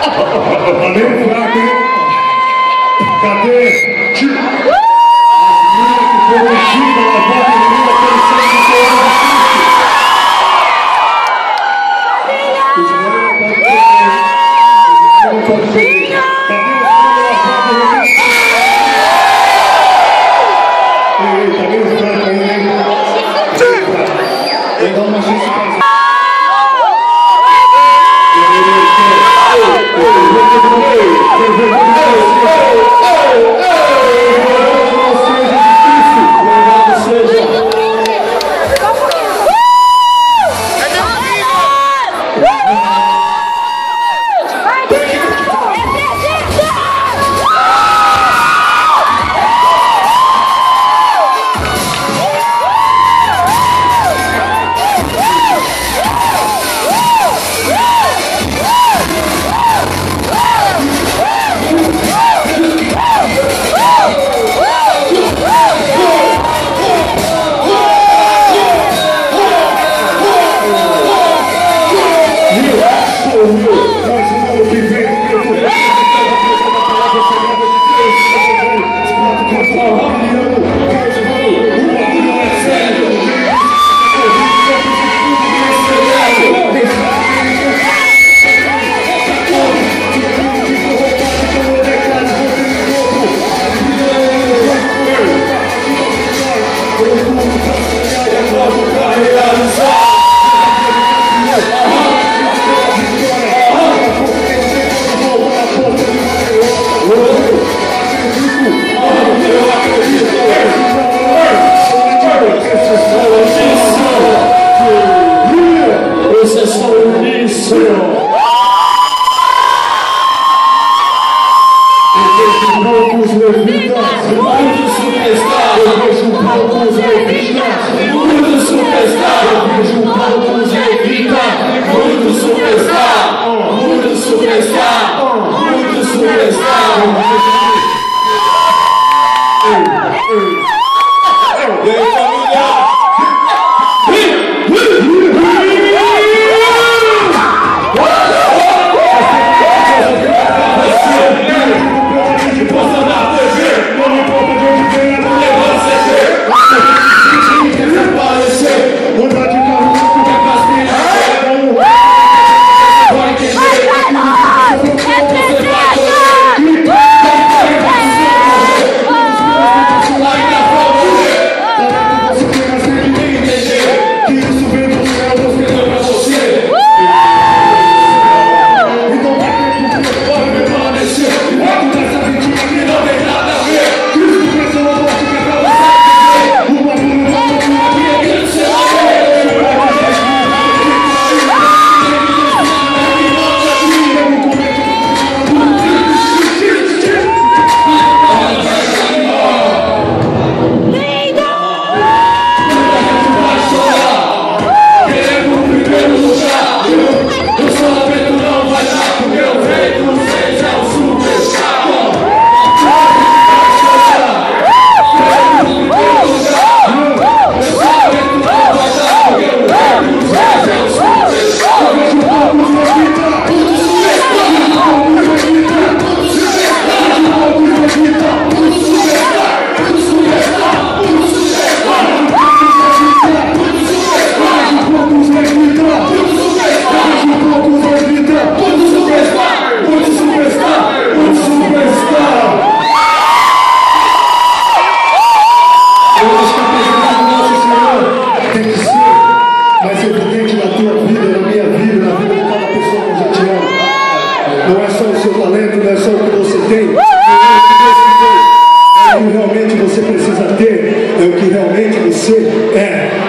Valeu, fraco, hein? Cadê? As meninas que foram ungidas, lavadas, meninas pelo sangue do Senhor Jesus Cristo. Os meninos não podem perder. Os meninos não podem perder. Cadê os meninos lavados, meninas? Ei, tá meio fraco ainda, hein? Vou dar uma chance pra você.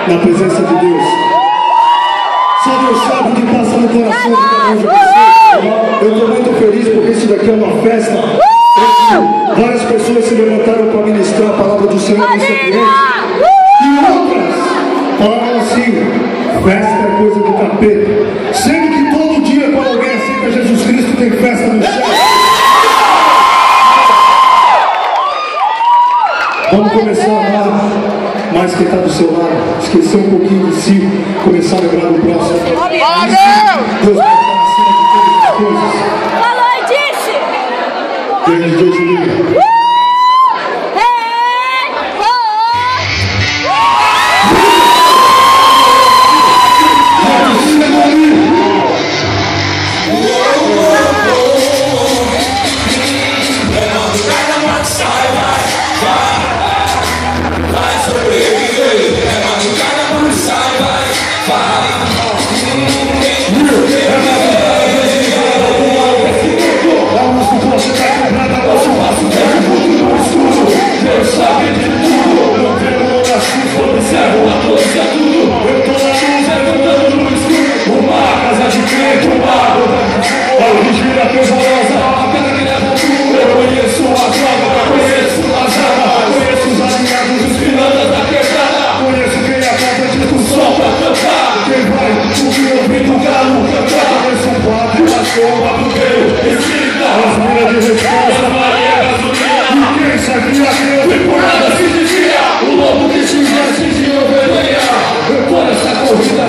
Na presença de Deus. Só Deus sabe o que passa no coração de cada um de vocês. Eu estou muito feliz porque isso daqui é uma festa. Várias pessoas se levantaram para ministrar a palavra do Senhor nesse ambiente. E outras falaram assim: festa é coisa do capeta. Sendo que todo dia, quando alguém aceita Jesus Cristo, tem festa no céu. Vamos começar a amar mais quem está do seu lado, esquecer um pouquinho de si, começar a lembrar do próximo. Deus vai estar acima de todas as coisas. As minas de resposta, e quem sabia que eu temporada se dizia, o lobo que se existe de ovelha. Eu tô nessa corrida.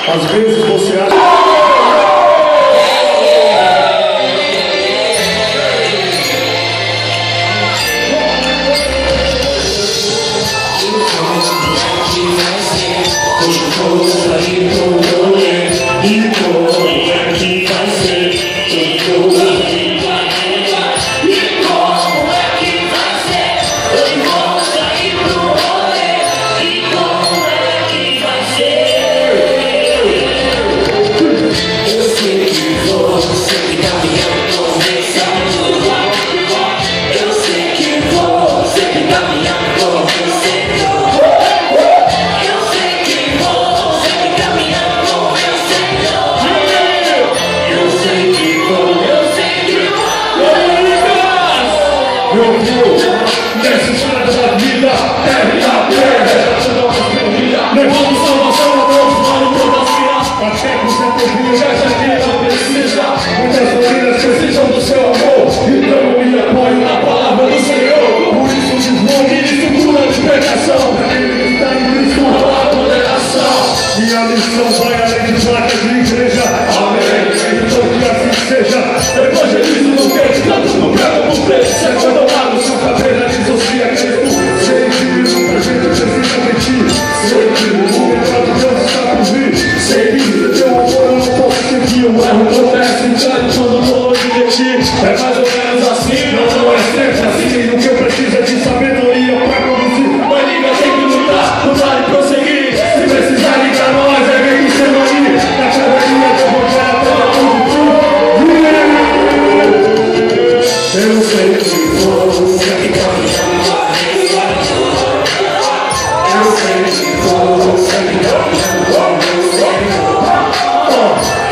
Às vezes você acha... Evangelismo, tanto no preço, quando eu abro sua cadeira, diz o que é Cristo, sem Eu não sei o que for, o que é que pode chamar. Eu não sei o que for, o que é que pode chamar.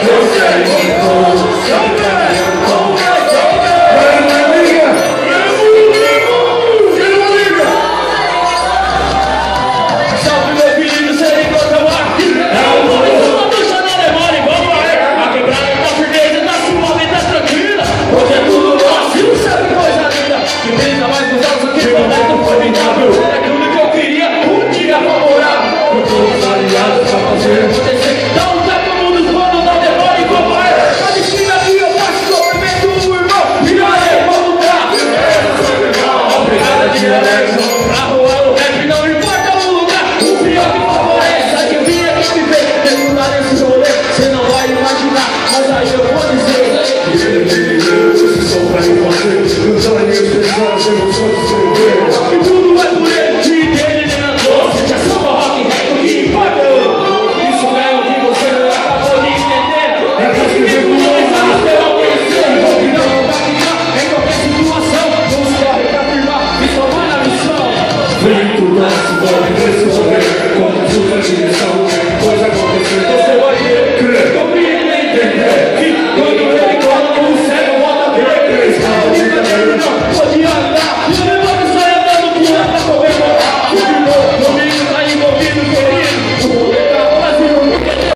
Eu sei o que for, o que é que pode chamar. Salve meu querido, sei que eu tô aqui. É o nome do ducha da demora e vamos aí. A quebrada tá firmeza, tá suave, tá tranquila. Hoje é tudo nosso, e sabe coisa linda. Que brinda mais nos olhos, que momento formidável. É tudo que eu queria, um dia favorável. Com todos os aliados pra fazer acontecer. Dá um tapa no mundo, os manos da demora e vamos aí. A esquina aqui eu faço cumprimento o irmão. E aí, vamos lá. Obrigado de Alex, pra rolar o rap, não importa o lugar. O pior que favorece, a que vinha que me vê. Terminar nesse rolê, cê não vai imaginar. Mas aí eu vou dizer. Esse som pra ir fazer, meus olhos pesados, emoções de escrever. E tudo é por ele, de entende nem na dor. Já samba rock and rap, o que importa? Isso é o que você acabou de entender. É que os que visualizar, terão conhecer. E não vai ficar em qualquer situação. Vamos correr pra afirmar e tomar na missão. Feito na cidade desse rolê, com a sua direção.